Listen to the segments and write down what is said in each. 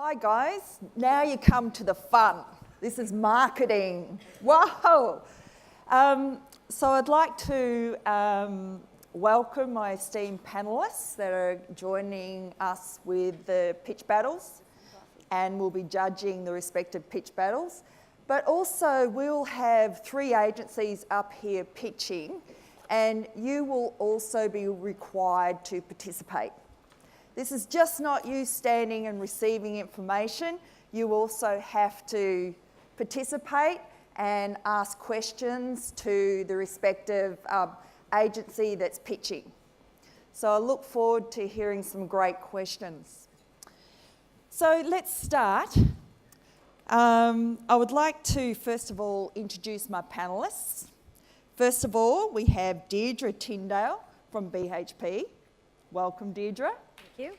Hi guys, now you come to the fun. This is marketing. Whoa! So I'd like to welcome my esteemed panellists that are joining us with the pitch battles, and we'll be judging the respective pitch battles. But also we'll have 3 agencies up here pitching, and you will also be required to participate. This is just not you standing and receiving information. You also have to participate and ask questions to the respective agency that's pitching. So I look forward to hearing some great questions. So let's start. I would like to first of all introduce my panellists. First of all, we have Deirdra Tindale from BHP. Welcome, Deirdra. Thank you.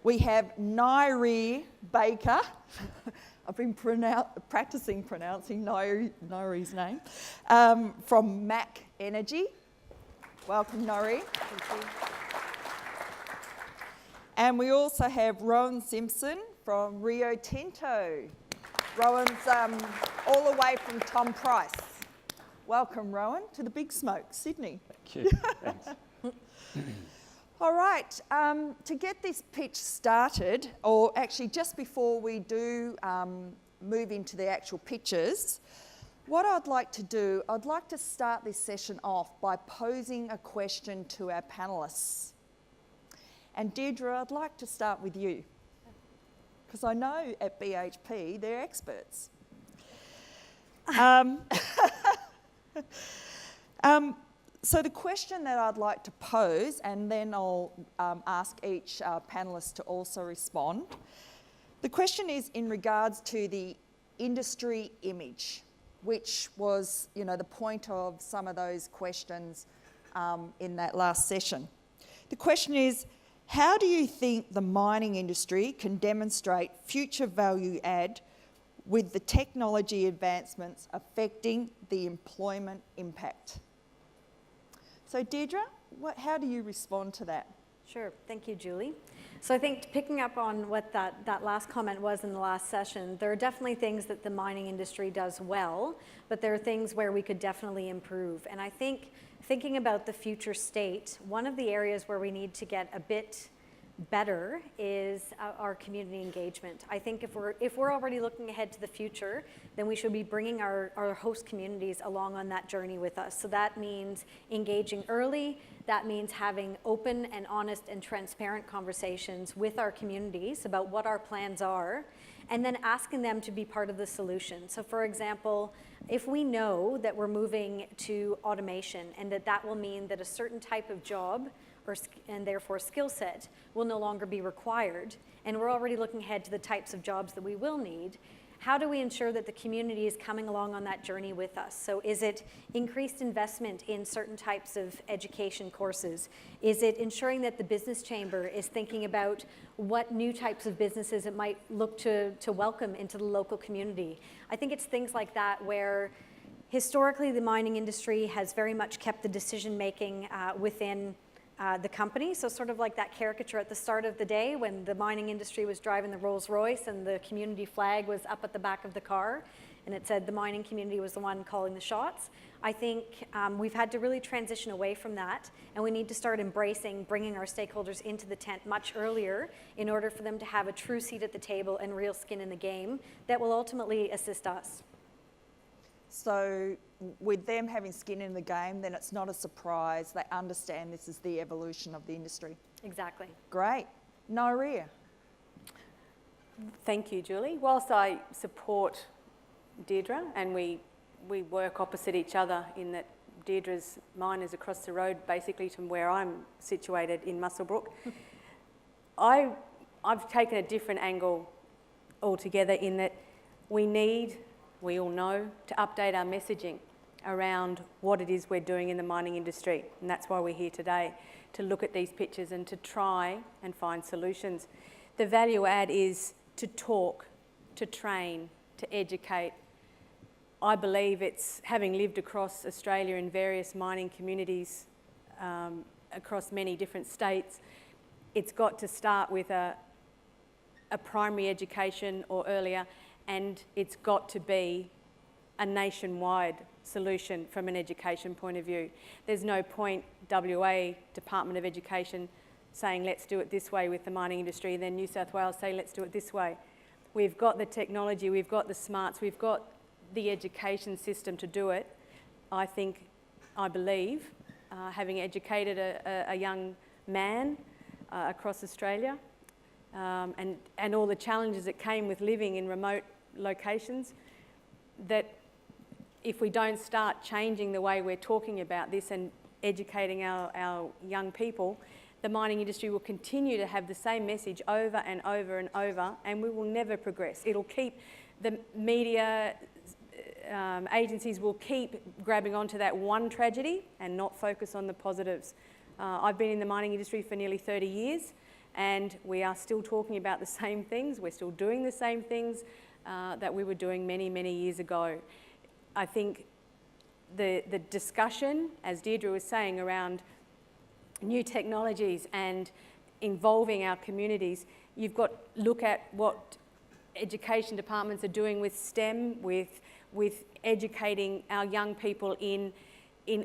We have Ngaire Baker. I've been practicing pronouncing Ngaire's name, from MACH Energy. Welcome, Ngaire. Thank you. And we also have Rohin Simpson from Rio Tinto. Rohin's all the way from Tom Price. Welcome, Rohin, to the Big Smoke, Sydney. Thank you. Thanks. All right, to get this pitch started, or actually just before we do move into the actual pitches, what I'd like to do, I'd like to start this session off by posing a question to our panellists. And Deirdra, I'd like to start with you, because I know at BHP they're experts. So the question that I'd like to pose, and then I'll ask each panellist to also respond. The question is in regards to the industry image, which was, the point of some of those questions in that last session. The question is, how do you think the mining industry can demonstrate future value add with the technology advancements affecting the employment impact? So Deirdra, how do you respond to that? Sure, thank you, Julie. So I think picking up on what that last comment was in the last session, there are definitely things that the mining industry does well, but there are things where we could definitely improve. And I think thinking about the future state, one of the areas where we need to get a bit better is our community engagement. I think if we're already looking ahead to the future, then we should be bringing our host communities along on that journey with us. So that means engaging early, that means having open and honest and transparent conversations with our communities about what our plans are, and then asking them to be part of the solution. So for example, if we know that we're moving to automation and that will mean that a certain type of job and therefore skill set will no longer be required, and we're already looking ahead to the types of jobs that we will need, how do we ensure that the community is coming along on that journey with us? So is it increased investment in certain types of education courses? Is it ensuring that the business chamber is thinking about what new types of businesses it might look to welcome into the local community? I think it's things like that where historically the mining industry has very much kept the decision making within the company. So sort of like that caricature at the start of the day when the mining industry was driving the Rolls Royce and the community flag was up at the back of the car and it said the mining community was the one calling the shots. I think we've had to really transition away from that, and we need to start embracing bringing our stakeholders into the tent much earlier in order for them to have a true seat at the table and real skin in the game that will ultimately assist us. So with them having skin in the game, then it's not a surprise. They understand this is the evolution of the industry. Exactly. Great. Ngaire. Thank you, Julie. Whilst I support Deirdra and we work opposite each other in that Deirdre's mine is across the road basically to where I'm situated in Muswellbrook, I've taken a different angle altogether in that we all know, to update our messaging around what it is we're doing in the mining industry. And that's why we're here today, to look at these pictures and to try and find solutions. The value add is to talk, to train, to educate. I believe it's, having lived across Australia in various mining communities across many different states, it's got to start with a primary education or earlier, and it's got to be a nationwide solution from an education point of view. There's no point WA Department of Education saying let's do it this way with the mining industry, and then New South Wales say let's do it this way. We've got the technology, we've got the smarts, we've got the education system to do it. I believe, having educated a young man across Australia, and all the challenges that came with living in remote locations, that if we don't start changing the way we're talking about this and educating our young people, the mining industry will continue to have the same message over and over and over, and we will never progress. It'll keep, the media agencies will keep grabbing onto that one tragedy and not focus on the positives. I've been in the mining industry for nearly 30 years, and we are still talking about the same things. We're still doing the same things that we were doing many, many years ago. I think the discussion, as Deirdra was saying, around new technologies and involving our communities, you've got to look at what education departments are doing with STEM, with educating our young people in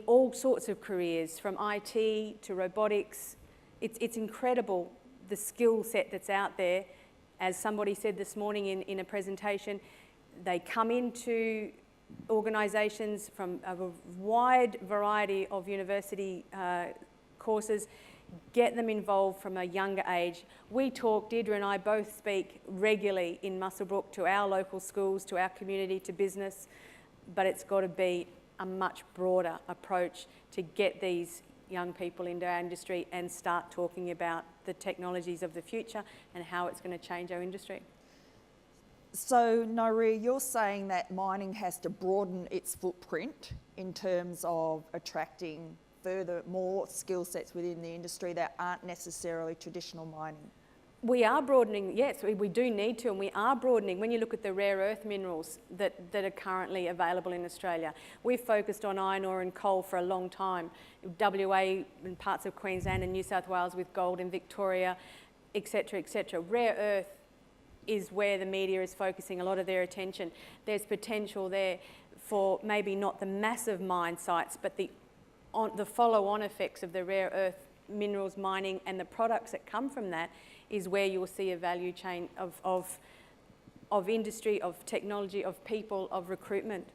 all sorts of careers, from IT to robotics. It's incredible, the skill set that's out there. As somebody said this morning in a presentation, they come into organisations from a wide variety of university courses, get them involved from a younger age. We talk, Deirdra and I both speak regularly in Muswellbrook to our local schools, to our community, to business, but it's got to be a much broader approach to get these young people into our industry and start talking about the technologies of the future and how it's going to change our industry. So, Ngaire, you're saying that mining has to broaden its footprint in terms of attracting more skill sets within the industry that aren't necessarily traditional mining? We are broadening, yes, we do need to, and we are broadening. When you look at the rare earth minerals that are currently available in Australia, we've focused on iron ore and coal for a long time. WA and parts of Queensland and New South Wales with gold in Victoria, etc., etc. Rare earth is where the media is focusing a lot of their attention. There's potential there for maybe not the massive mine sites, but the follow-on effects of the rare earth minerals mining and the products that come from that is where you'll see a value chain of industry, of technology, of people, of recruitment.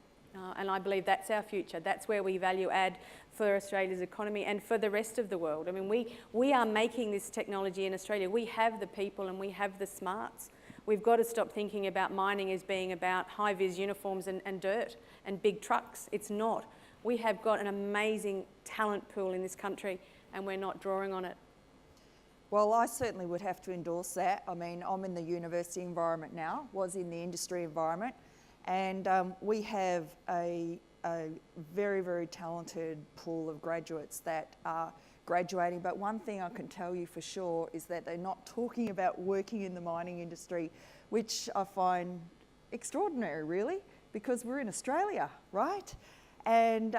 And I believe that's our future. That's where we value add for Australia's economy and for the rest of the world. I mean, we are making this technology in Australia. We have the people and we have the smarts. We've got to stop thinking about mining as being about high-vis uniforms and dirt and big trucks. It's not. We have got an amazing talent pool in this country and we're not drawing on it. Well, I certainly would have to endorse that. I mean, I'm in the university environment now, was in the industry environment, and we have a very, very talented pool of graduates that are graduating. But one thing I can tell you for sure is that they're not talking about working in the mining industry, which I find extraordinary, really, because we're in Australia, right? And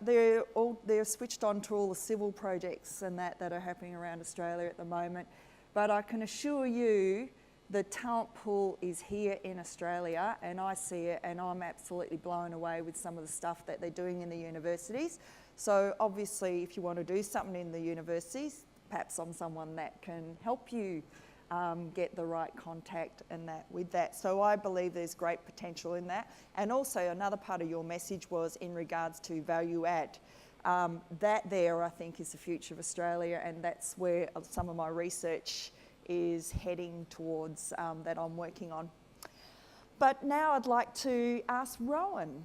they're switched on to all the civil projects and that are happening around Australia at the moment. But I can assure you the talent pool is here in Australia, and I see it, and I'm absolutely blown away with some of the stuff that they're doing in the universities. So obviously, if you want to do something in the universities, perhaps I'm someone that can help you get the right contact and that with that. So I believe there's great potential in that. And also another part of your message was in regards to value add. That there, I think, is the future of Australia, and that's where some of my research is heading towards that I'm working on. But now I'd like to ask Rohin,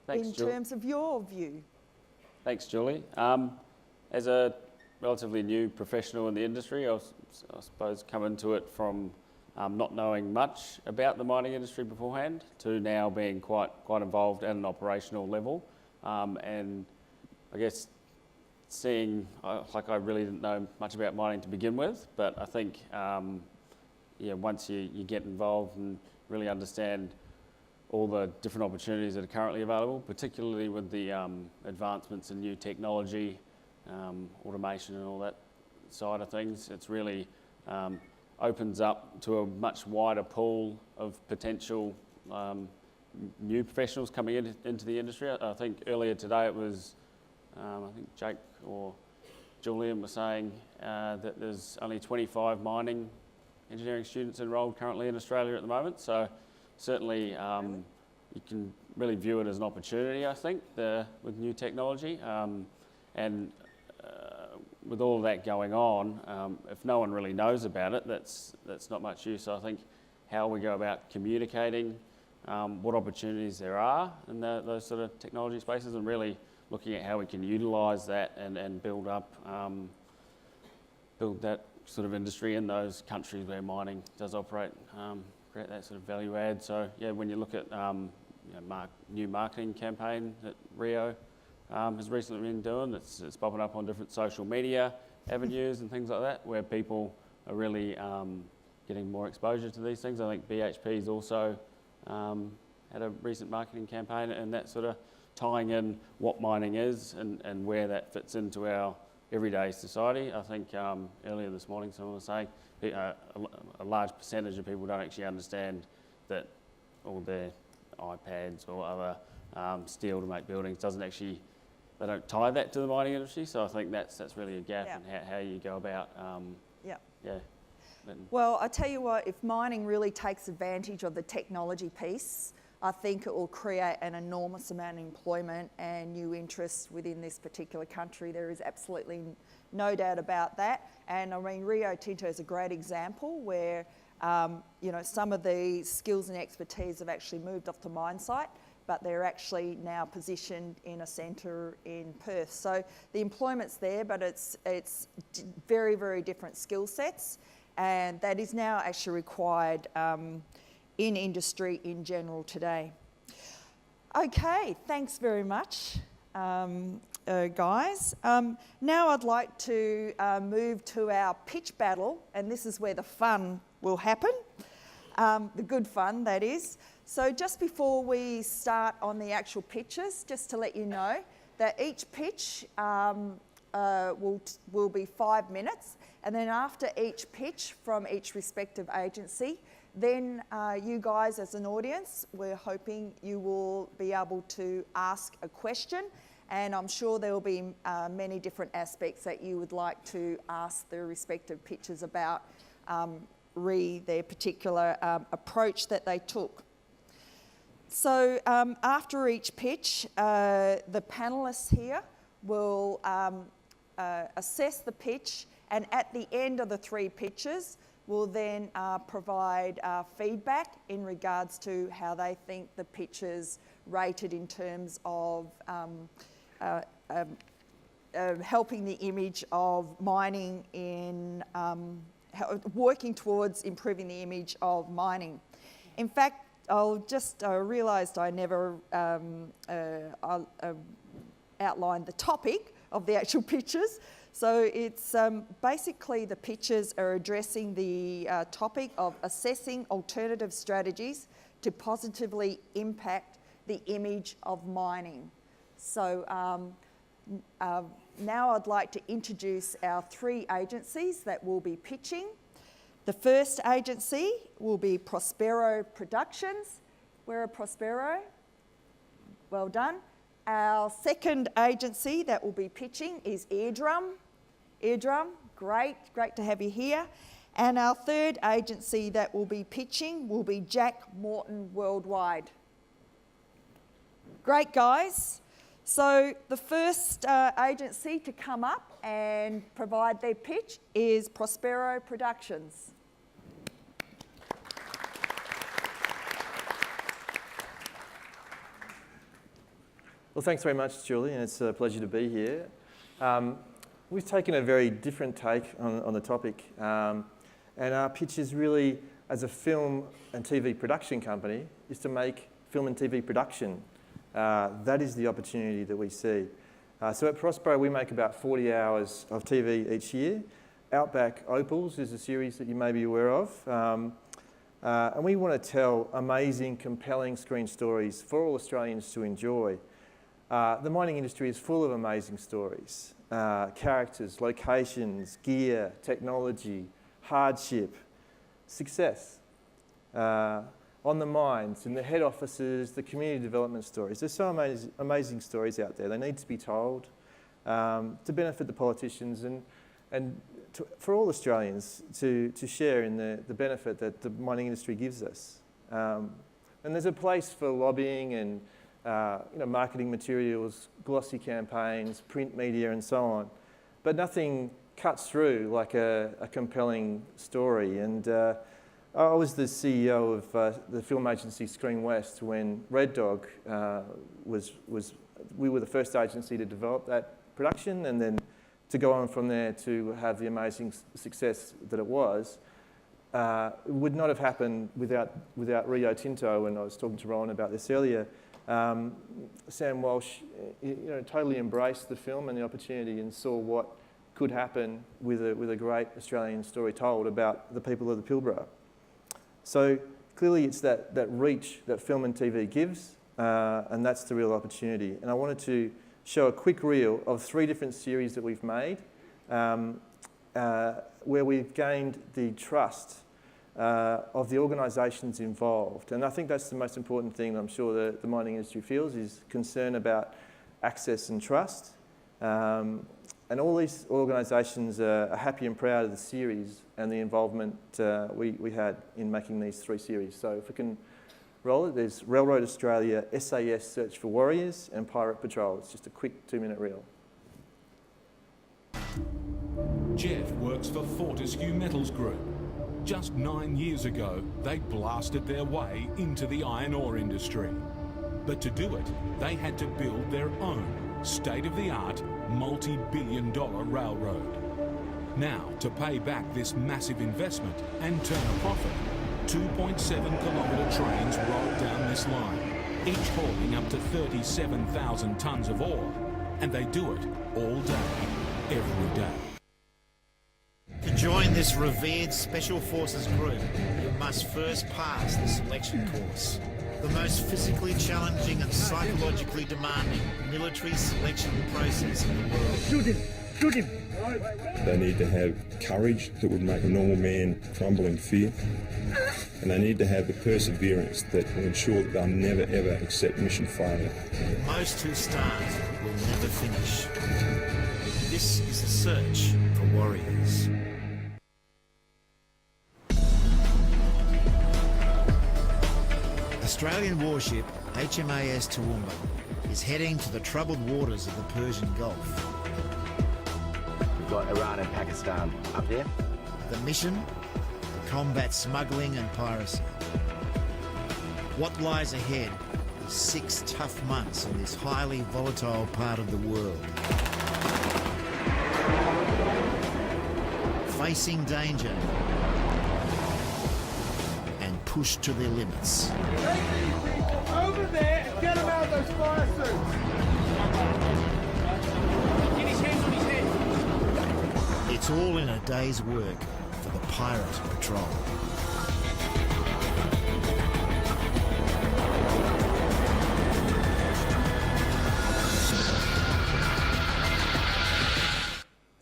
in terms of your view. Thanks, Julie. As a relatively new professional in the industry, I suppose come into it from not knowing much about the mining industry beforehand to now being quite involved at an operational level, and I guess seeing, like I really didn't know much about mining to begin with, but I think once you get involved and really understand all the different opportunities that are currently available, particularly with the advancements in new technology, automation and all that side of things. It's really opens up to a much wider pool of potential new professionals coming into the industry. I think earlier today it was, I think Jake or Julian were saying that there's only 25 mining engineering students enrolled currently in Australia at the moment. So certainly you can really view it as an opportunity, I think, with new technology. And with all of that going on, if no one really knows about it, that's not much use. So I think how we go about communicating, what opportunities there are in those sort of technology spaces, and really looking at how we can utilise that and build that sort of industry in those countries where mining does operate, create that sort of value add. So yeah, when you look at new marketing campaign that Rio has recently been doing, it's popping up on different social media avenues and things like that, where people are really getting more exposure to these things. I think BHP's also had a recent marketing campaign, and that sort of tying in what mining is and where that fits into our everyday society. I think earlier this morning someone was saying a large percentage of people don't actually understand that all their iPads or other steel to make buildings they don't tie that to the mining industry. So I think that's really a gap in how you go about. Well, I tell you what, if mining really takes advantage of the technology piece, I think it will create an enormous amount of employment and new interest within this particular country. There is absolutely no doubt about that. And I mean, Rio Tinto is a great example where, some of the skills and expertise have actually moved off the mine site, but they're actually now positioned in a centre in Perth. So the employment's there, but it's very, very different skill sets. And that is now actually required in industry in general today. Okay, thanks very much, guys. Now I'd like to move to our pitch battle, and this is where the fun will happen, the good fun, that is. So just before we start on the actual pitches, just to let you know that each pitch will be 5 minutes, and then after each pitch from each respective agency, then you guys as an audience, we're hoping you will be able to ask a question, and I'm sure there will be many different aspects that you would like to ask the respective pitches about their particular approach that they took. So after each pitch, the panellists here will assess the pitch, and at the end of the 3 pitches, will then provide feedback in regards to how they think the pitches rated in terms of helping the image of mining in working towards improving the image of mining. In fact, I realised I never outlined the topic of the actual pitches. So it's basically the pitches are addressing the topic of assessing alternative strategies to positively impact the image of mining. So now I'd like to introduce our 3 agencies that will be pitching. The first agency will be Prospero Productions. We're a Prospero. Well done. Our second agency that will be pitching is Eardrum. Eardrum, great to have you here. And our third agency that will be pitching will be Jack Morton Worldwide. Great, guys. So the first agency to come up and provide their pitch is Prospero Productions. Well, thanks very much, Julie, and it's a pleasure to be here. We've taken a very different take on the topic, and our pitch is really, as a film and TV production company, is to make film and TV production. That is the opportunity that we see. So at Prospero, we make about 40 hours of TV each year. Outback Opals is a series that you may be aware of. And we want to tell amazing, compelling screen stories for all Australians to enjoy. The mining industry is full of amazing stories, characters, locations, gear, technology, hardship, success. On the mines, in the head offices, the community development stories. There's so amazing stories out there. They need to be told to benefit the politicians and for all Australians to share in the benefit that the mining industry gives us. And there's a place for lobbying and marketing materials, glossy campaigns, print media and so on. But nothing cuts through like a compelling story. And I was the CEO of the film agency Screen West when Red Dog we were the first agency to develop that production, and then to go on from there to have the amazing success that it was. It would not have happened without Rio Tinto, and I was talking to Rohin about this earlier. Sam Walsh totally embraced the film and the opportunity and saw what could happen with a great Australian story told about the people of the Pilbara. So clearly it's that reach that film and TV gives, and that's the real opportunity. And I wanted to show a quick reel of 3 different series that we've made where we've gained the trust of the organisations involved. And I think that's the most important thing I'm sure the mining industry feels, is concern about access and trust. And all these organisations are happy and proud of the series and the involvement we had in making these 3 series. So if we can roll it, there's Railroad Australia, SAS Search for Warriors, and Pirate Patrol. It's just a quick 2-minute reel. Jeff works for Fortescue Metals Group. Just 9 years ago, they blasted their way into the iron ore industry. But to do it, they had to build their own state-of-the-art, multi-billion-dollar railroad. Now, to pay back this massive investment and turn a profit, 2.7-kilometre trains roll down this line, each hauling up to 37,000 tonnes of ore. And they do it all day, every day. To join this revered Special Forces group, you must first pass the selection course. The most physically challenging and psychologically demanding military selection process in the world. Shoot him! Shoot him! They need to have courage that would make a normal man crumble in fear. And they need to have the perseverance that will ensure that they'll never ever accept mission failure. Most who start will never finish. This is the search for warriors. Australian warship HMAS Toowoomba is heading to the troubled waters of the Persian Gulf. We've got Iran and Pakistan up there. The mission? To combat smuggling and piracy. What lies ahead is 6 tough months in this highly volatile part of the world. Facing danger and pushed to their limits. Over there and get him out of those fire suits! Get his hands on his head! It's all in a day's work for the Pirate Patrol.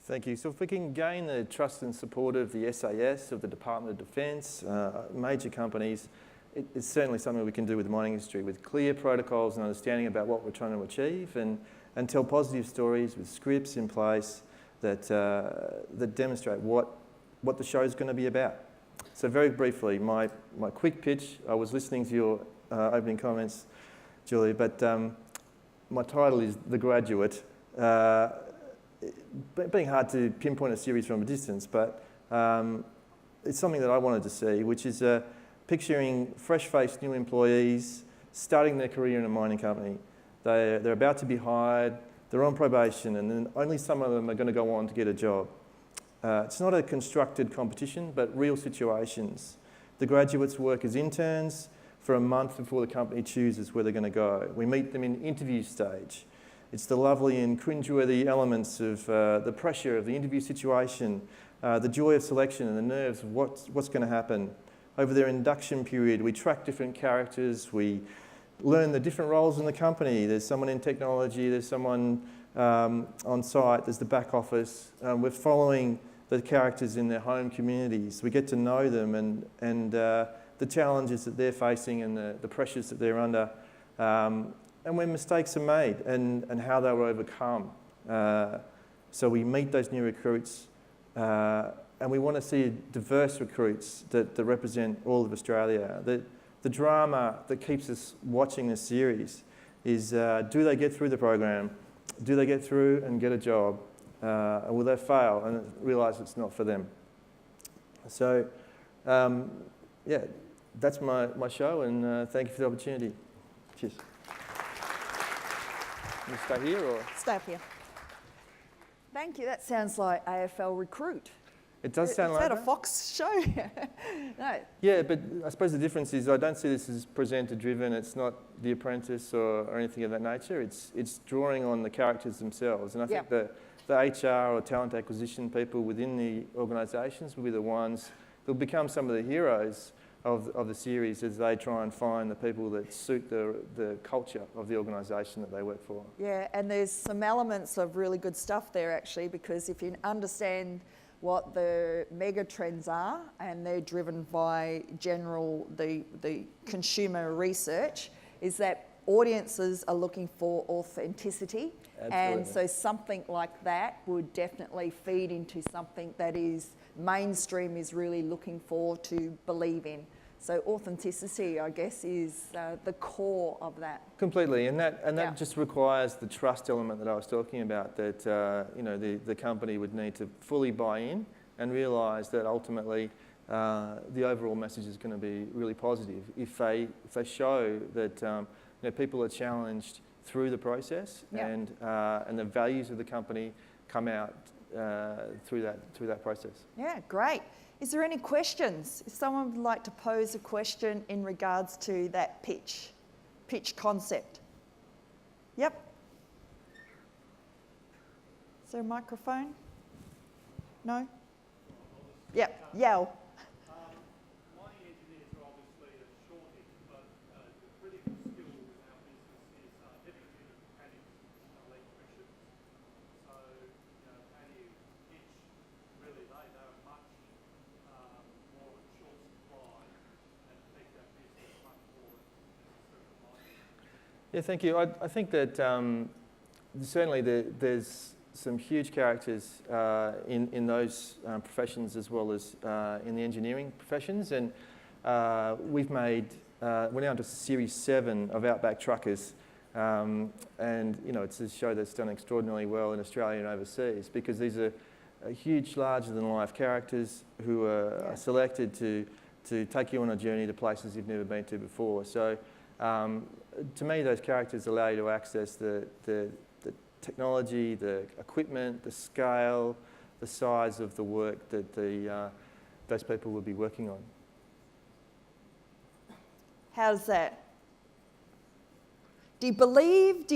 Thank you. So if we can gain the trust and support of the SAS, of the Department of Defence, major companies, it's certainly something we can do with the mining industry, with clear protocols and understanding about what we're trying to achieve, and tell positive stories with scripts in place that demonstrate what the show is going to be about. So very briefly, my quick pitch, I was listening to your opening comments, Julie, but my title is The Graduate. Being hard to pinpoint a series from a distance, but it's something that I wanted to see, which is picturing fresh-faced new employees starting their career in a mining company. They're about to be hired, they're on probation, and then only some of them are going to go on to get a job. It's not a constructed competition, but real situations. The graduates work as interns for a month before the company chooses where they're going to go. We meet them in interview stage. It's the lovely and cringeworthy elements of the pressure of the interview situation, the joy of selection and the nerves of what's going to happen. Over their induction period, we track different characters, we learn the different roles in the company. There's someone in technology, there's someone on site, there's the back office. We're following the characters in their home communities. We get to know them and the challenges that they're facing and the pressures that they're under, and when mistakes are made and how they were overcome. So we meet those new recruits, and we want to see diverse recruits that represent all of Australia. The drama that keeps us watching this series is, do they get through the program? Do they get through and get a job? Or will they fail and realise it's not for them? So, yeah, that's my show, and thank you for the opportunity. Cheers. You stay here or? Stay up here. Thank you. That sounds like AFL Recruit. It does sound like that. Is that a Fox show? No. Yeah, but I suppose the difference is I don't see this as presenter-driven. It's not The Apprentice or anything of that nature. It's drawing on the characters themselves. And I think the HR or talent acquisition people within the organisations will be the ones that will become some of the heroes of the series as they try and find the people that suit the culture of the organisation that they work for. Yeah, and there's some elements of really good stuff there actually, because if you understand what the mega trends are, and they're driven by the consumer research, is that audiences are looking for authenticity. Absolutely. And so something like that would definitely feed into something that is mainstream is really looking for to believe in. So authenticity, I guess, is the core of that. Completely, and that just requires the trust element that I was talking about. That you know, the company would need to fully buy in and realise that ultimately the overall message is going to be really positive if they show that you know, people are challenged through the process, and the values of the company come out through that process. Yeah, great. Is there any questions? If someone would like to pose a question in regards to that pitch concept. Yep. Is there a microphone? No? Yep, yell. Mining engineers are obviously a shortage, but the critical skill in our business is heavy duty mechanics and electricians. So, you know, how do you pitch really they're much more in short supply and affect our business much more than mining? Yeah, thank you. I think that certainly there's some huge characters in those professions as well as in the engineering professions, and we're now into Series 7 of Outback Truckers, and you know, it's a show that's done extraordinarily well in Australia and overseas because these are huge, larger-than-life characters who are selected to take you on a journey to places you've never been to before. So to me, those characters allow you to access the technology, the equipment, the scale, the size of the work that those people will be working on. How's that? Do you believe?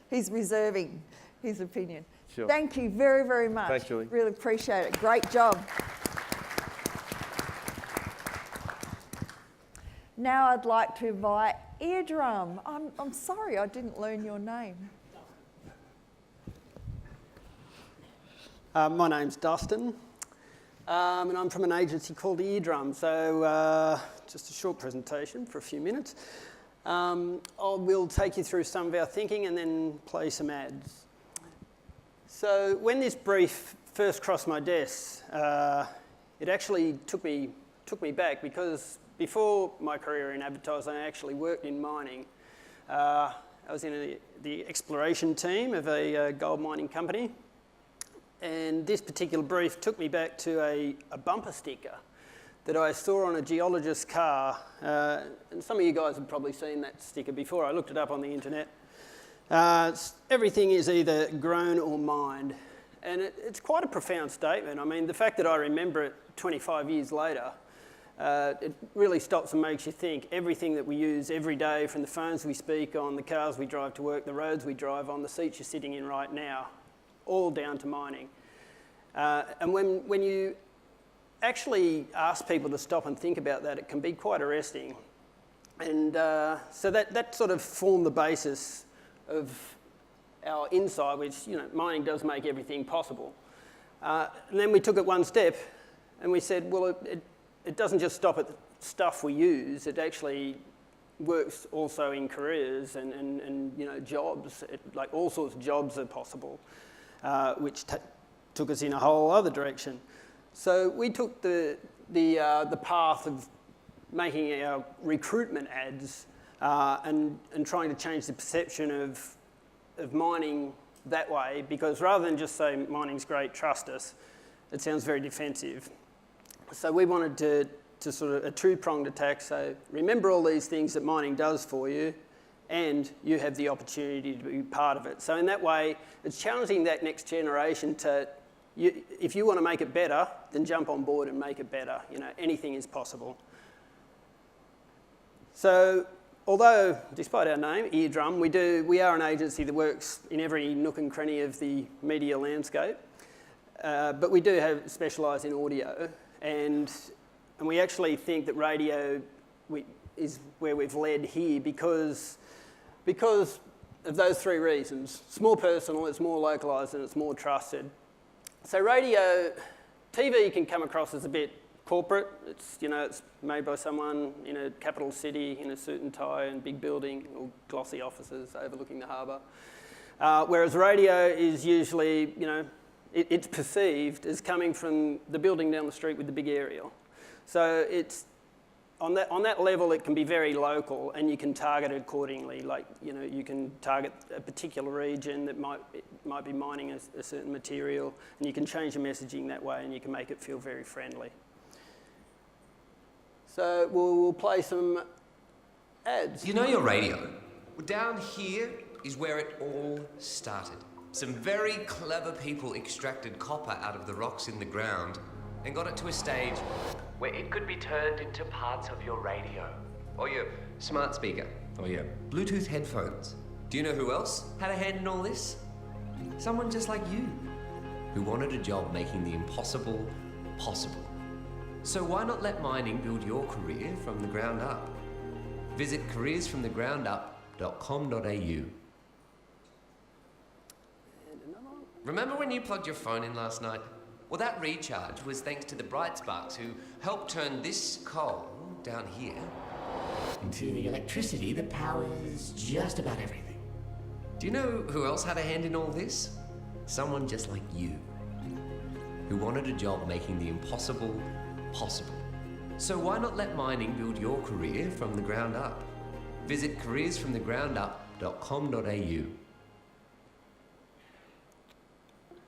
He's reserving his opinion. Sure. Thank you very, very much. Thanks, Julie. Really appreciate it. Great job. Now I'd like to invite Eardrum. I'm sorry I didn't learn your name. My name's Dustin, and I'm from an agency called Eardrum. So just a short presentation for a few minutes. We'll take you through some of our thinking and then play some ads. So when this brief first crossed my desk, it actually took me back because before my career in advertising, I actually worked in mining. I was in the exploration team of a gold mining company. And this particular brief took me back to a bumper sticker that I saw on a geologist's car. And some of you guys have probably seen that sticker before. I looked it up on the internet. Everything is either grown or mined. And it's quite a profound statement. I mean, the fact that I remember it 25 years later, it really stops and makes you think. Everything that we use every day, from the phones we speak on, the cars we drive to work, the roads we drive on, the seats you're sitting in right now, all down to mining. And when you actually ask people to stop and think about that. It can be quite arresting. And so that sort of formed the basis of our insight, which, mining does make everything possible. And then we took it one step and we said, well, it doesn't just stop at the stuff we use, it actually works also in careers and jobs. Like all sorts of jobs are possible, which took us in a whole other direction. So we took the path of making our recruitment ads and trying to change the perception of mining that way, because rather than just say mining's great, trust us, it sounds very defensive. So we wanted to sort of a two-pronged attack, so remember all these things that mining does for you, and you have the opportunity to be part of it. So in that way, it's challenging that next generation to, if you want to make it better, then jump on board and make it better. Anything is possible. So although, despite our name, Eardrum, we are an agency that works in every nook and cranny of the media landscape, but we do specialise in audio, and we actually think that radio is where we've led here because of those three reasons. It's more personal, it's more localised, and it's more trusted. So radio, TV can come across as a bit corporate. It's made by someone in a capital city in a suit and tie and big building or glossy offices overlooking the harbour. Whereas radio is usually, it's perceived as coming from the building down the street with the big aerial. So it's on that level, it can be very local, and you can target it accordingly. Like, you can target a particular region that might be mining a certain material, and you can change the messaging that way, and you can make it feel very friendly. So we'll play some ads. You know your radio? Well, down here is where it all started. Some very clever people extracted copper out of the rocks in the ground and got it to a stage where it could be turned into parts of your radio, or your smart speaker, or your Bluetooth headphones. Do you know who else had a hand in all this? Someone just like you, who wanted a job making the impossible possible. So why not let mining build your career from the ground up? Visit careersfromthegroundup.com.au. Remember when you plugged your phone in last night? Well, that recharge was thanks to the Bright Sparks, who helped turn this coal down here into the electricity that powers just about everything. Do you know who else had a hand in all this? Someone just like you, who wanted a job making the impossible possible. So why not let mining build your career from the ground up? Visit careersfromthegroundup.com.au.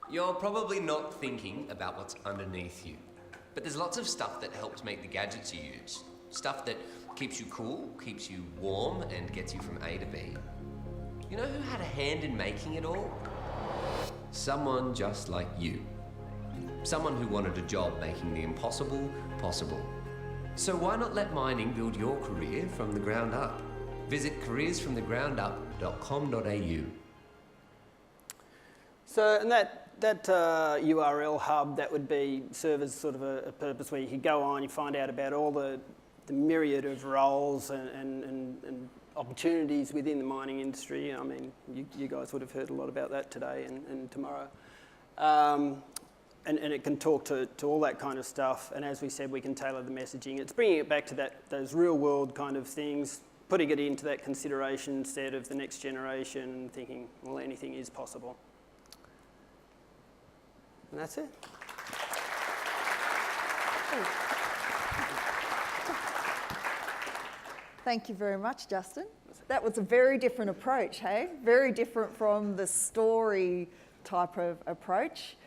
You're probably not thinking about what's underneath you, but there's lots of stuff that helps make the gadgets you use. Stuff that keeps you cool, keeps you warm, and gets you from A to B. You know who had a hand in making it all? Someone just like you. Someone who wanted a job making the impossible possible. So why not let mining build your career from the ground up? Visit careersfromthegroundup.com.au. So, and that URL hub, that would serve as sort of a purpose where you could go on, you find out about all the myriad of roles and opportunities within the mining industry. I mean, you guys would have heard a lot about that today and tomorrow. And it can talk to all that kind of stuff. And as we said, we can tailor the messaging. It's bringing it back to those real world kind of things, putting it into that consideration instead of the next generation, thinking, well, anything is possible. And that's it. Thank you very much, Dustin. That was a very different approach, hey? Very different from the story type of approach.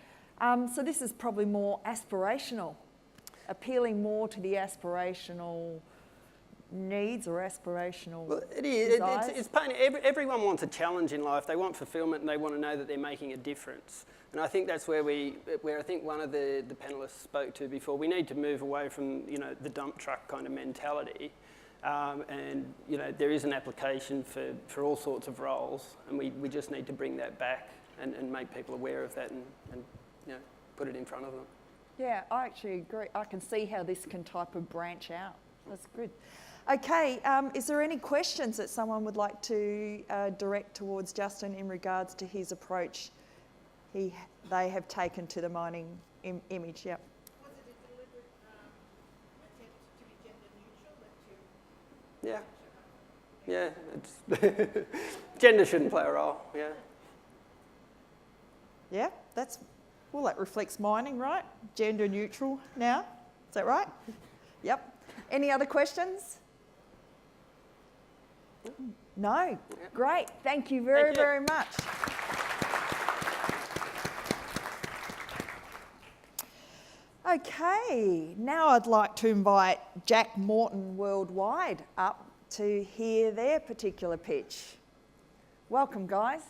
So this is probably more aspirational, appealing more to the aspirational needs or aspirational Well, it is. desires. It's pain. Everyone wants a challenge in life. They want fulfilment and they want to know that they're making a difference. And I think that's where I think one of the panellists spoke to before. We need to move away from, the dump truck kind of mentality. And, there is an application for all sorts of roles, and we just need to bring that back and make people aware of that and put it in front of them. Yeah, I actually agree. I can see how this can type of branch out. That's good. Okay, is there any questions that someone would like to direct towards Justin in regards to his approach they have taken to the mining image? Yep. Yeah. Yeah, it's gender shouldn't play a role, yeah. Yeah, well, that reflects mining, right? Gender neutral now, is that right? Yep. Any other questions? No? Great, thank you very much. Okay, now I'd like to invite Jack Morton Worldwide up to hear their particular pitch. Welcome, guys.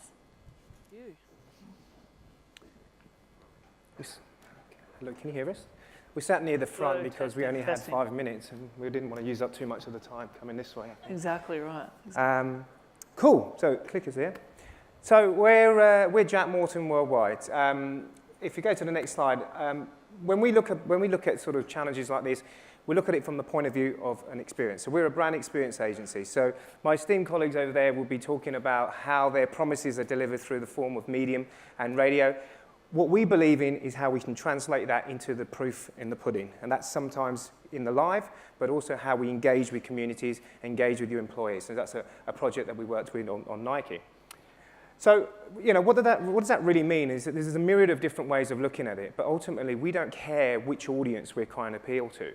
Hello, can you hear us? We sat near the front because we only had 5 minutes and we didn't want to use up too much of the time coming this way. Exactly right. Cool, so clickers here. So we're Jack Morton Worldwide. If you go to the next slide, when we look at sort of challenges like this, we look at it from the point of view of an experience. So we're a brand experience agency. So my esteemed colleagues over there will be talking about how their promises are delivered through the form of medium and radio. What we believe in is how we can translate that into the proof in the pudding. And that's sometimes in the live, but also how we engage with communities, engage with your employees. So that's a project that we worked with on Nike. So, you know, what does that really mean is that there's a myriad of different ways of looking at it, but ultimately we don't care which audience we're trying to appeal to.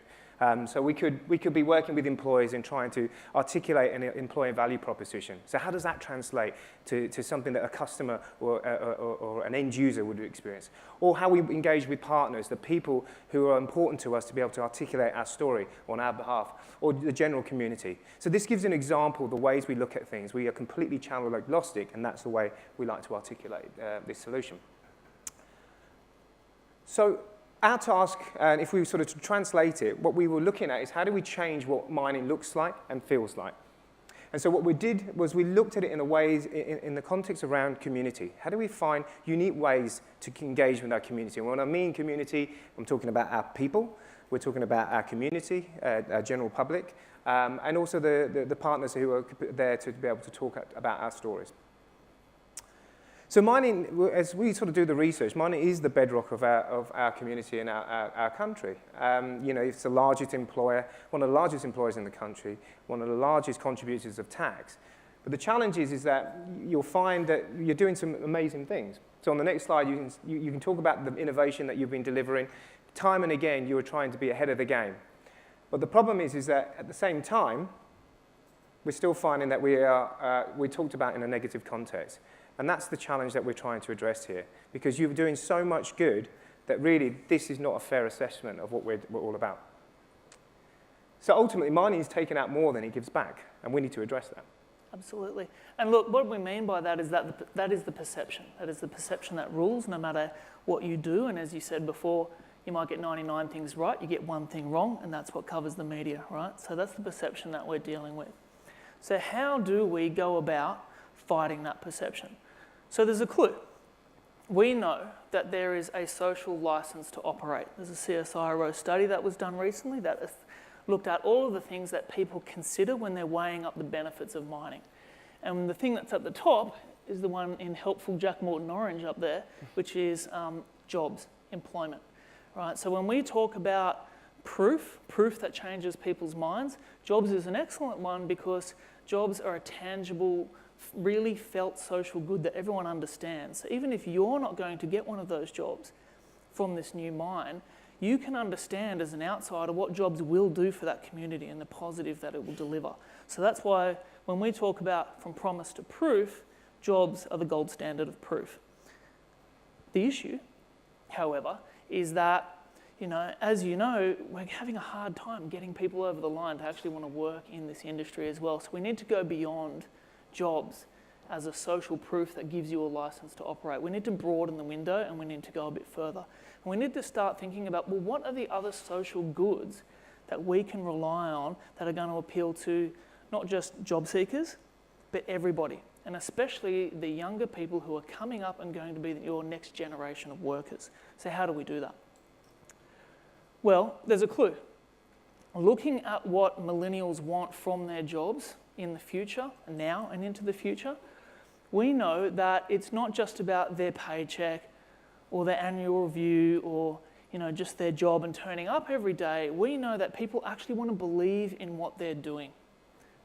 So we could be working with employers and trying to articulate an employer value proposition. So how does that translate to something that a customer or an end user would experience? Or how we engage with partners, the people who are important to us to be able to articulate our story on our behalf, or the general community. So this gives an example of the ways we look at things. We are completely channel agnostic, and that's the way we like to articulate this solution. So our task, and if we sort of translate it, what we were looking at is how do we change what mining looks like and feels like. And so what we did was we looked at it in a ways in the context around community. How do we find unique ways to engage with our community? And when I mean community, I'm talking about our people, we're talking about our community, our general public, and also the partners who are there to be able to talk about our stories. So mining, as we sort of do the research, mining is the bedrock of our community and our country. You know, it's the largest employer, one of the largest employers in the country, one of the largest contributors of tax. But the challenge is that you'll find that you're doing some amazing things. So on the next slide, you can talk about the innovation that you've been delivering. Time and again, you are trying to be ahead of the game. But the problem is that at the same time, we're still finding that we're talked about in a negative context. And that's the challenge that we're trying to address here, because you're doing so much good that really this is not a fair assessment of what we're all about. So ultimately, mining is taking out more than it gives back, and we need to address that. Absolutely. And look, what we mean by that is that that is the perception. That is the perception that rules no matter what you do. And as you said before, you might get 99 things right, you get one thing wrong, and that's what covers the media, right? So that's the perception that we're dealing with. So how do we go about fighting that perception? So there's a clue. We know that there is a social license to operate. There's a CSIRO study that was done recently that looked at all of the things that people consider when they're weighing up the benefits of mining. And the thing that's at the top is the one in helpful Jack Morton orange up there, which is jobs, employment. Right? So when we talk about proof that changes people's minds, jobs is an excellent one because jobs are a tangible, really felt social good that everyone understands. So even if you're not going to get one of those jobs from this new mine, you can understand as an outsider what jobs will do for that community and the positive that it will deliver. So that's why when we talk about from promise to proof, jobs are the gold standard of proof. The issue, however, is that, you know, as you know, we're having a hard time getting people over the line to actually want to work in this industry as well. So we need to go beyond jobs as a social proof that gives you a license to operate. We need to broaden the window and we need to go a bit further. And we need to start thinking about, well, what are the other social goods that we can rely on that are going to appeal to not just job seekers, but everybody, and especially the younger people who are coming up and going to be your next generation of workers. So how do we do that? Well, there's a clue. Looking at what millennials want from their jobs in the future, now and into the future, we know that it's not just about their paycheck or their annual review or just their job and turning up every day. We know that people actually want to believe in what they're doing,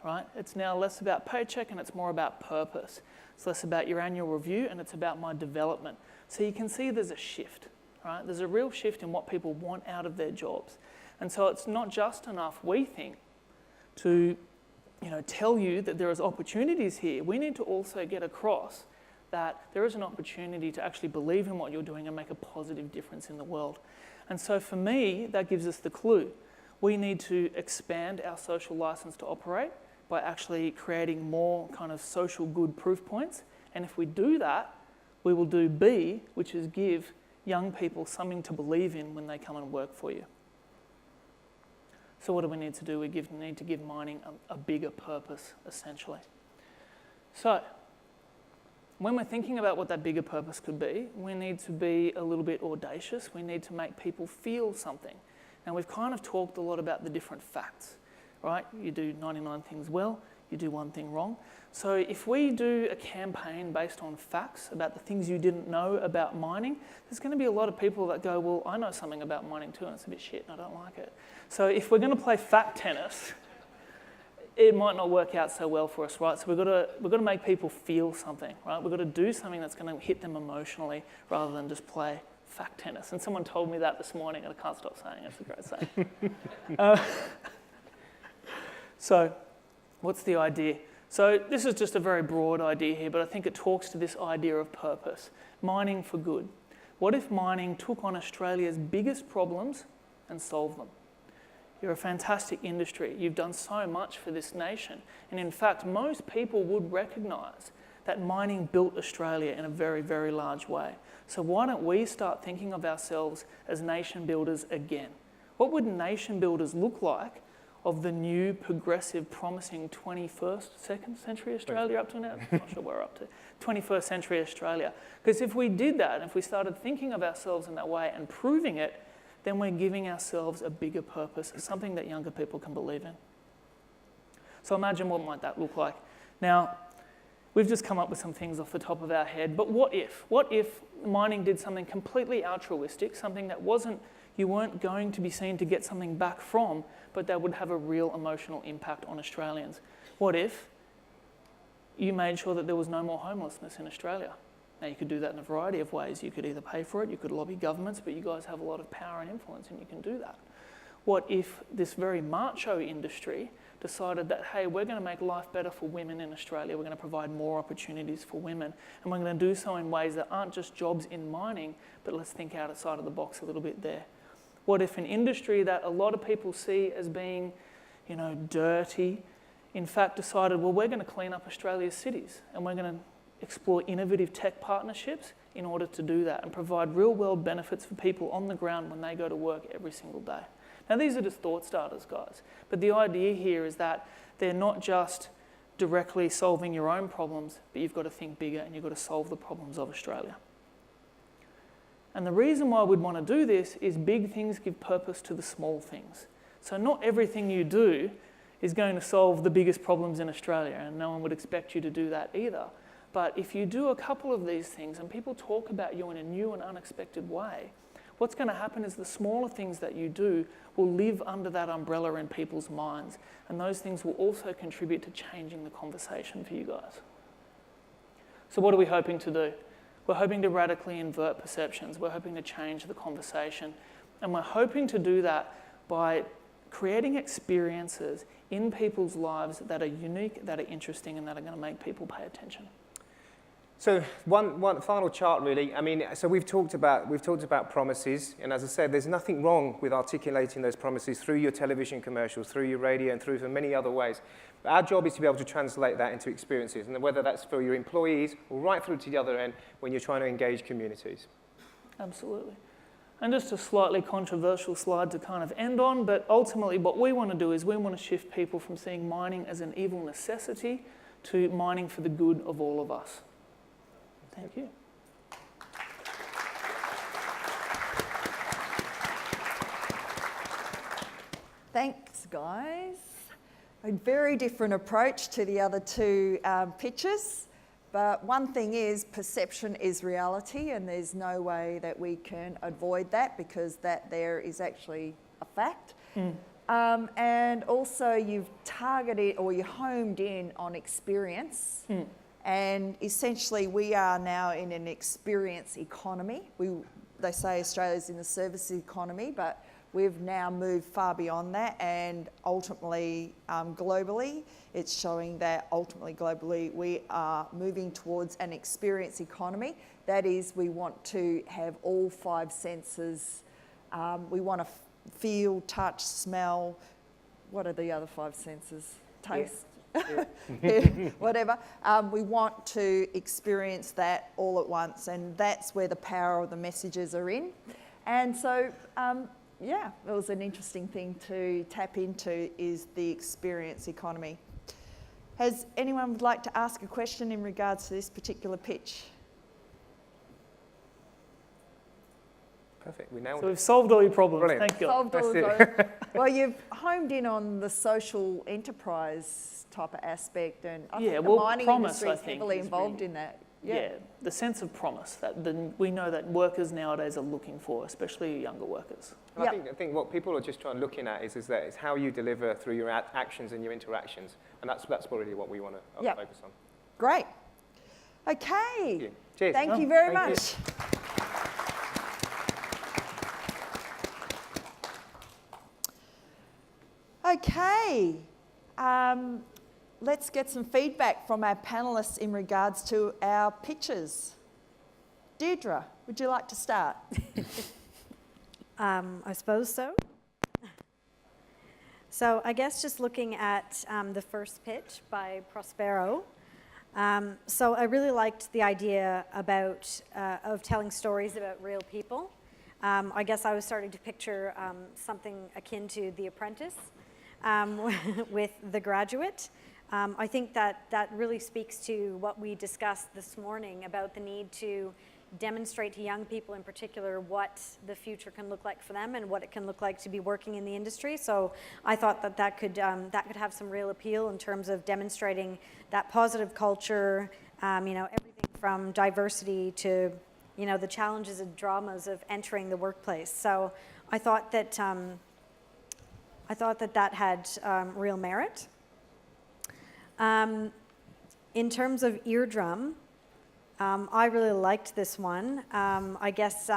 right? It's now less about paycheck and it's more about purpose. It's less about your annual review and it's about my development. So you can see there's a shift, right? There's a real shift in what people want out of their jobs. And so it's not just enough, we think, to tell you that there is opportunities here. We need to also get across that there is an opportunity to actually believe in what you're doing and make a positive difference in the world. And so for me, that gives us the clue. We need to expand our social license to operate by actually creating more kind of social good proof points. And if we do that, we will do B, which is give young people something to believe in when they come and work for you. So what do we need to do? We need to give mining a bigger purpose, essentially. So when we're thinking about what that bigger purpose could be, we need to be a little bit audacious. We need to make people feel something. And we've kind of talked a lot about the different facts, right? You do 99 things well, you do one thing wrong. So if we do a campaign based on facts about the things you didn't know about mining, there's going to be a lot of people that go, well, I know something about mining too, and it's a bit shit, and I don't like it. So if we're going to play fact tennis, it might not work out so well for us, right? So we've got to make people feel something, right? We've got to do something that's going to hit them emotionally rather than just play fact tennis. And someone told me that this morning, and I can't stop saying it. It's a great saying. So what's the idea? So this is just a very broad idea here, but I think it talks to this idea of purpose. Mining for good. What if mining took on Australia's biggest problems and solved them? You're a fantastic industry. You've done so much for this nation. And in fact, most people would recognise that mining built Australia in a very, very large way. So why don't we start thinking of ourselves as nation builders again? What would nation builders look like of the new, progressive, promising 2nd century Australia up to now? I'm not sure where we're up to. 21st century Australia. Because if we did that, if we started thinking of ourselves in that way and proving it, then we're giving ourselves a bigger purpose, something that younger people can believe in. So imagine what might that look like. Now, we've just come up with some things off the top of our head, but what if? What if mining did something completely altruistic, something that you weren't going to be seen to get something back from, but that would have a real emotional impact on Australians? What if you made sure that there was no more homelessness in Australia? Now, you could do that in a variety of ways. You could either pay for it, you could lobby governments, but you guys have a lot of power and influence and you can do that. What if this very macho industry decided that, hey, we're going to make life better for women in Australia, we're going to provide more opportunities for women, and we're going to do so in ways that aren't just jobs in mining, but let's think outside of the box a little bit there. What if an industry that a lot of people see as being, dirty, in fact decided, well, we're going to clean up Australia's cities and we're going to explore innovative tech partnerships in order to do that and provide real-world benefits for people on the ground when they go to work every single day. Now, these are just thought starters, guys, but the idea here is that they're not just directly solving your own problems, but you've got to think bigger and you've got to solve the problems of Australia. And the reason why we'd want to do this is big things give purpose to the small things. So not everything you do is going to solve the biggest problems in Australia, and no one would expect you to do that either. But if you do a couple of these things and people talk about you in a new and unexpected way, what's going to happen is the smaller things that you do will live under that umbrella in people's minds, and those things will also contribute to changing the conversation for you guys. So what are we hoping to do? We're hoping to radically invert perceptions. We're hoping to change the conversation. And we're hoping to do that by creating experiences in people's lives that are unique, that are interesting, and that are going to make people pay attention. So one final chart, really. I mean, so we've talked about promises, and as I said, there's nothing wrong with articulating those promises through your television commercials, through your radio, and through many other ways. But our job is to be able to translate that into experiences, and whether that's for your employees or right through to the other end when you're trying to engage communities. Absolutely. And just a slightly controversial slide to kind of end on, but ultimately what we want to do is we want to shift people from seeing mining as an evil necessity to mining for the good of all of us. Thank you. Thanks, guys. A very different approach to the other two pictures, but one thing is perception is reality, and there's no way that we can avoid that because that there is actually a fact. And also you've targeted or you homed in on experience, and essentially we are now in an experience economy. They say Australia's in the service economy, but we've now moved far beyond that, and ultimately, globally, it's showing that ultimately, globally, we are moving towards an experience economy. That is, we want to have all 5 senses. We want to feel, touch, smell. What are the other 5 senses? Taste. Whatever. We want to experience that all at once, and that's where the power of the messages are in. And so, yeah, it was an interesting thing to tap into, is the experience economy. Has anyone would like to ask a question in regards to this particular pitch? Perfect, we nailed So it. we've solved all your problems. Brilliant. Thank you. Solved all of That's those. Well, you've homed in on the social enterprise type of aspect, and I think the mining industry is heavily involved in that. Yeah, the sense of promise that we know that workers nowadays are looking for, especially younger workers. And I think what people are just trying looking at is that it's how you deliver through your actions and your interactions, and that's probably what we want to focus on. Great. Okay. Cheers. Thank you very much. Okay. Let's get some feedback from our panellists in regards to our pitches. Deirdra, would you like to start? I suppose so. So I guess just looking at the first pitch by Prospero. So I really liked the idea about of telling stories about real people. I guess I was starting to picture something akin to The Apprentice with The Graduate. I think that really speaks to what we discussed this morning about the need to demonstrate to young people in particular what the future can look like for them and what it can look like to be working in the industry. So I thought that could have some real appeal in terms of demonstrating that positive culture, everything from diversity to, the challenges and dramas of entering the workplace. So I thought that had real merit. In terms of Eardrum, I really liked this one. I guess,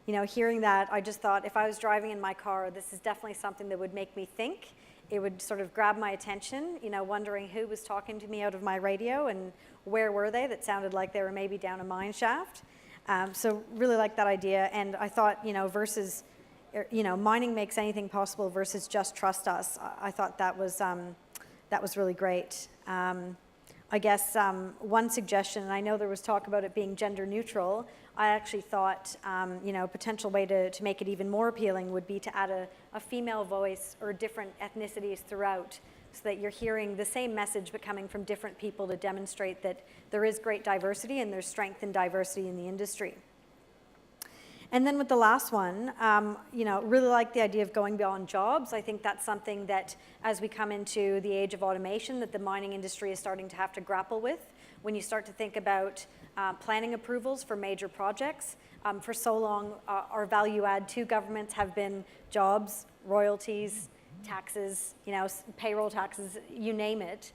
hearing that, I just thought if I was driving in my car, this is definitely something that would make me think. It would sort of grab my attention, wondering who was talking to me out of my radio and where were they that sounded like they were maybe down a mine shaft. So really liked that idea. And I thought, versus, mining makes anything possible versus just trust us. I thought that was really great. I guess one suggestion, and I know there was talk about it being gender neutral, I actually thought, a potential way to make it even more appealing would be to add a female voice or different ethnicities throughout, so that you're hearing the same message but coming from different people to demonstrate that there is great diversity and there's strength in diversity in the industry. And then with the last one, really like the idea of going beyond jobs. I think that's something that, as we come into the age of automation, that the mining industry is starting to have to grapple with. When you start to think about planning approvals for major projects, for so long, our value add to governments have been jobs, royalties, taxes, payroll taxes, you name it.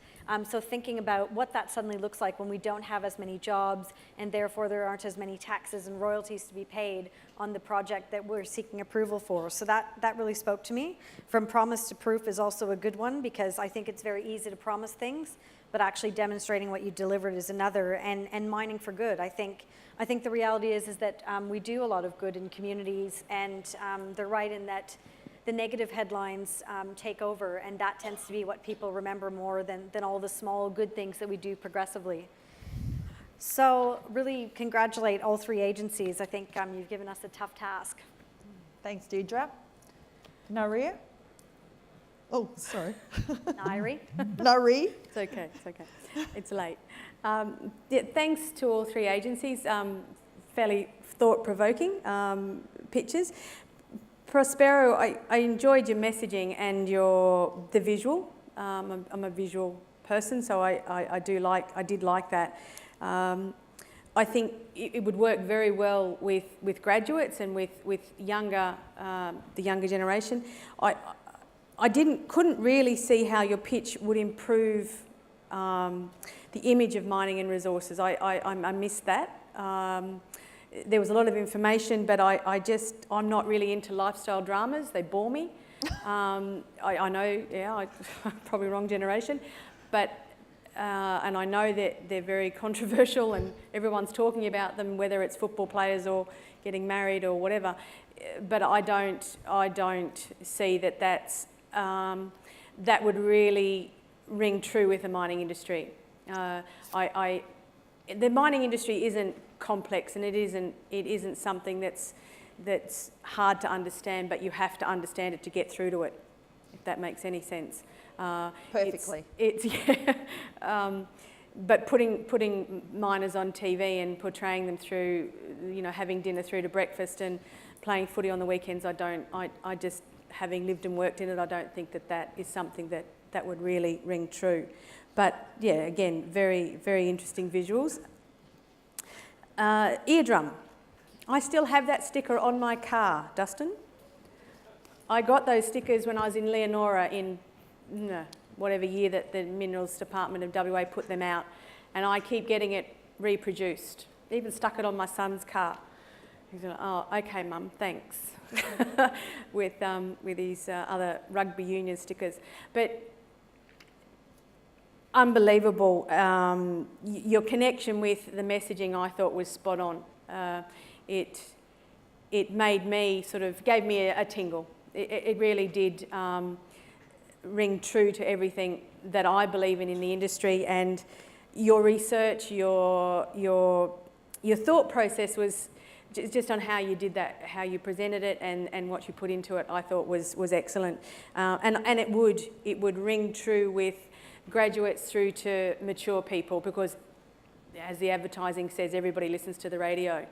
So thinking about what that suddenly looks like when we don't have as many jobs and therefore there aren't as many taxes and royalties to be paid on the project that we're seeking approval for. So that really spoke to me. From promise to proof is also a good one, because I think it's very easy to promise things, but actually demonstrating what you delivered is another, and mining for good. I think the reality is that we do a lot of good in communities, and they're right in that the negative headlines take over, and that tends to be what people remember more than all the small good things that we do progressively. So really congratulate all 3 agencies. I think you've given us a tough task. Thanks, Deirdra. Ngaire? Oh, sorry. Ngaire? Ngaire? It's okay, it's late. Thanks to all 3 agencies, fairly thought-provoking pitches. Prospero, I enjoyed your messaging and the visual. I'm a visual person, so I did like that. I think it would work very well with graduates and with the younger generation. I couldn't really see how your pitch would improve the image of mining and resources. I missed that. There was a lot of information, but I'm not really into lifestyle dramas. They bore me. I know, I'm probably wrong generation, but and I know that they're very controversial and everyone's talking about them, whether it's football players or getting married or whatever. But I don't see that that would really ring true with the mining industry. The mining industry isn't complex, and it isn't something that's hard to understand, but you have to understand it to get through to it, if that makes any sense. Perfectly. But putting miners on TV and portraying them through, having dinner through to breakfast and playing footy on the weekends, I just, having lived and worked in it, I don't think that is something that would really ring true. But yeah, again, very, very interesting visuals. Eardrum. I still have that sticker on my car, Dustin. I got those stickers when I was in Leonora in whatever year that the Minerals Department of WA put them out, and I keep getting it reproduced. Even stuck it on my son's car. He's like, oh, okay, Mum, thanks. with these other rugby union stickers. But unbelievable. Your connection with the messaging, I thought, was spot on. It made me gave me a tingle. It really did ring true to everything that I believe in the industry, and your research, your thought process was just on how you did that, how you presented it, and what you put into it. I thought was excellent, and it would ring true with graduates through to mature people, because as the advertising says, everybody listens to the radio,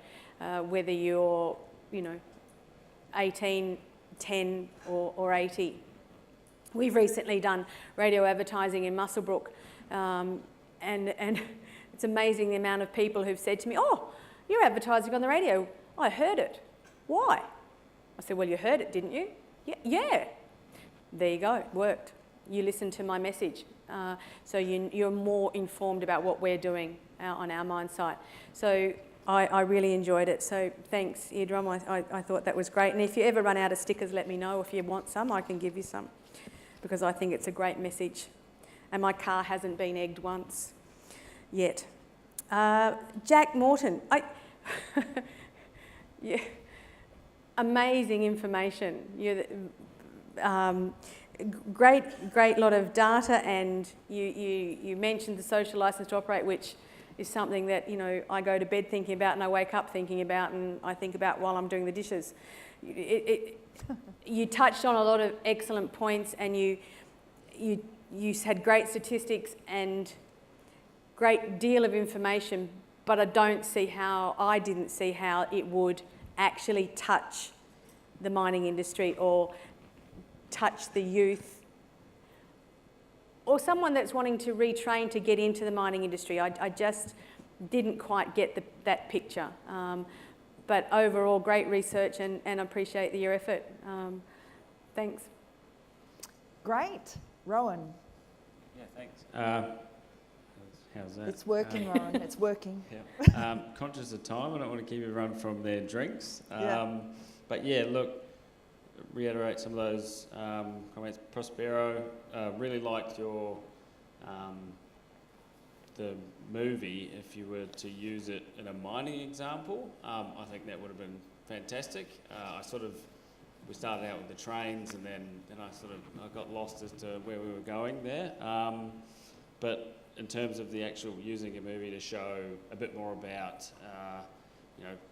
whether you're 18, 10 or 80. We've recently done radio advertising in Muswellbrook, and it's amazing the amount of people who've said to me, oh, you're advertising on the radio. I heard it. Why? I said, well, you heard it, didn't you? Yeah. There you go, it worked. You listened to my message. So you're more informed about what we're doing on our mine site. So I really enjoyed it. So thanks, Eardrum. I thought that was great. And if you ever run out of stickers, let me know. If you want some, I can give you some, because I think it's a great message. And my car hasn't been egged once yet. Jack Morton. Yeah, amazing information. Great lot of data, and you mentioned the social licence to operate, which is something that I go to bed thinking about and I wake up thinking about, and I think about while I'm doing the dishes. You touched on a lot of excellent points, and you had great statistics and great deal of information, but I didn't see how it would actually touch the mining industry or touch the youth or someone that's wanting to retrain to get into the mining industry. I just didn't quite get that picture. But overall, great research, and I appreciate your effort. Thanks. Great. Rohin. Yeah, thanks. How's that? It's working, Rohin. It's working. Yeah. Conscious of time, I don't want to keep everyone from their drinks. Yeah. But yeah, look, reiterate some of those comments. Prospero, really liked your the movie. If you were to use it in a mining example, I think that would have been fantastic. We started out with the trains, and then I got lost as to where we were going there. But in terms of the actual using a movie to show a bit more about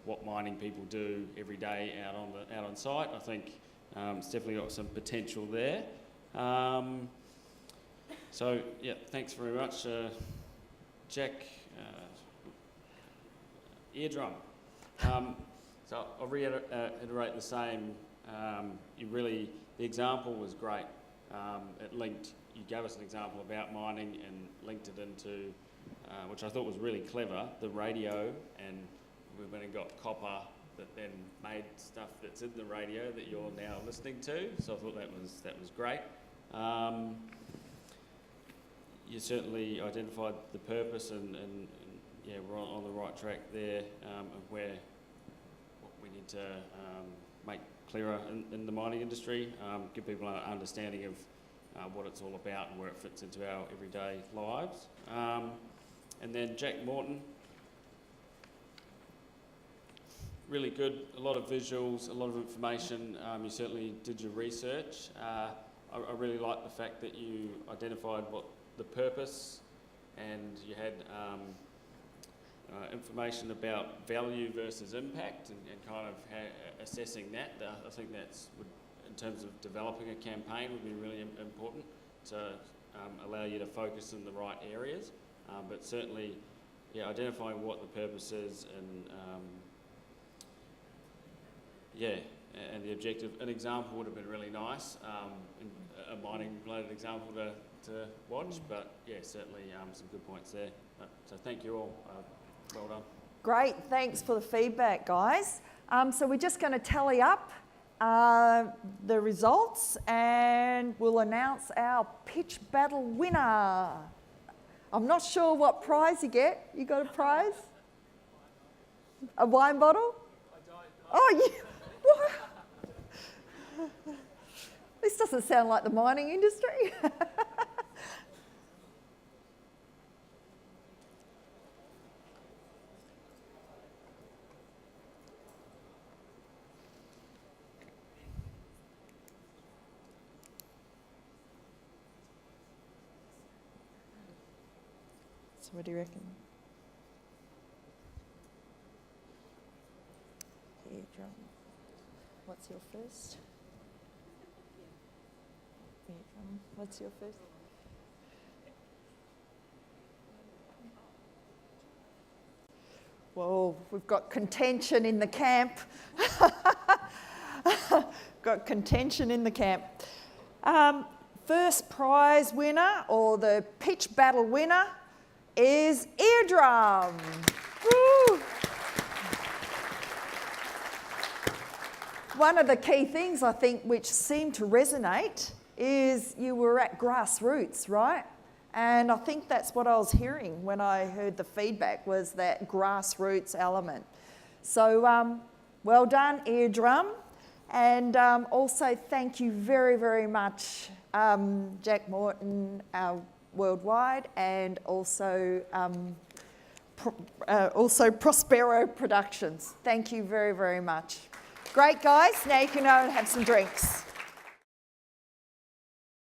what mining people do every day out on site, I think it's definitely got some potential there. So yeah, thanks very much, Jack. Eardrum. So I'll reiterate the same The example was great. You gave us an example about mining and linked it into, which I thought was really clever, the radio, and we went and got copper that then made stuff that's in the radio that you're now listening to. So I thought that was great. You certainly identified the purpose and yeah, we're on the right track there of what we need to make clearer in the mining industry, give people an understanding of what it's all about and where it fits into our everyday lives. And then Jack Morton, really good, a lot of visuals, a lot of information. You certainly did your research. I really like the fact that you identified what the purpose, and you had information about value versus impact and kind of assessing that. I think that's, in terms of developing a campaign, would be really important to allow you to focus in the right areas. But certainly, yeah, identifying what the purpose is and and the objective. An example would have been really nice, a mining-related example to watch, but yeah, certainly some good points there. So thank you all. Well done. Great, thanks for the feedback, guys. So we're just going to tally up the results and we'll announce our pitch battle winner. I'm not sure what prize you get. You got a prize? A wine bottle? I don't. Oh, yeah. What? This doesn't sound like the mining industry. So what do you reckon? Eardrum. What's your first? Eardrum. What's your first? Whoa, we've got contention in the camp. Got contention in the camp. First prize winner, or the pitch battle winner, is Eardrum. Woo! One of the key things I think which seemed to resonate is you were at grassroots, right? And I think that's what I was hearing when I heard the feedback, was that grassroots element. So well done, Eardrum. And also thank you very, very much, Jack Morton, Worldwide, and also Prospero Productions. Thank you very, very much. Great, guys. Now you can go and have some drinks.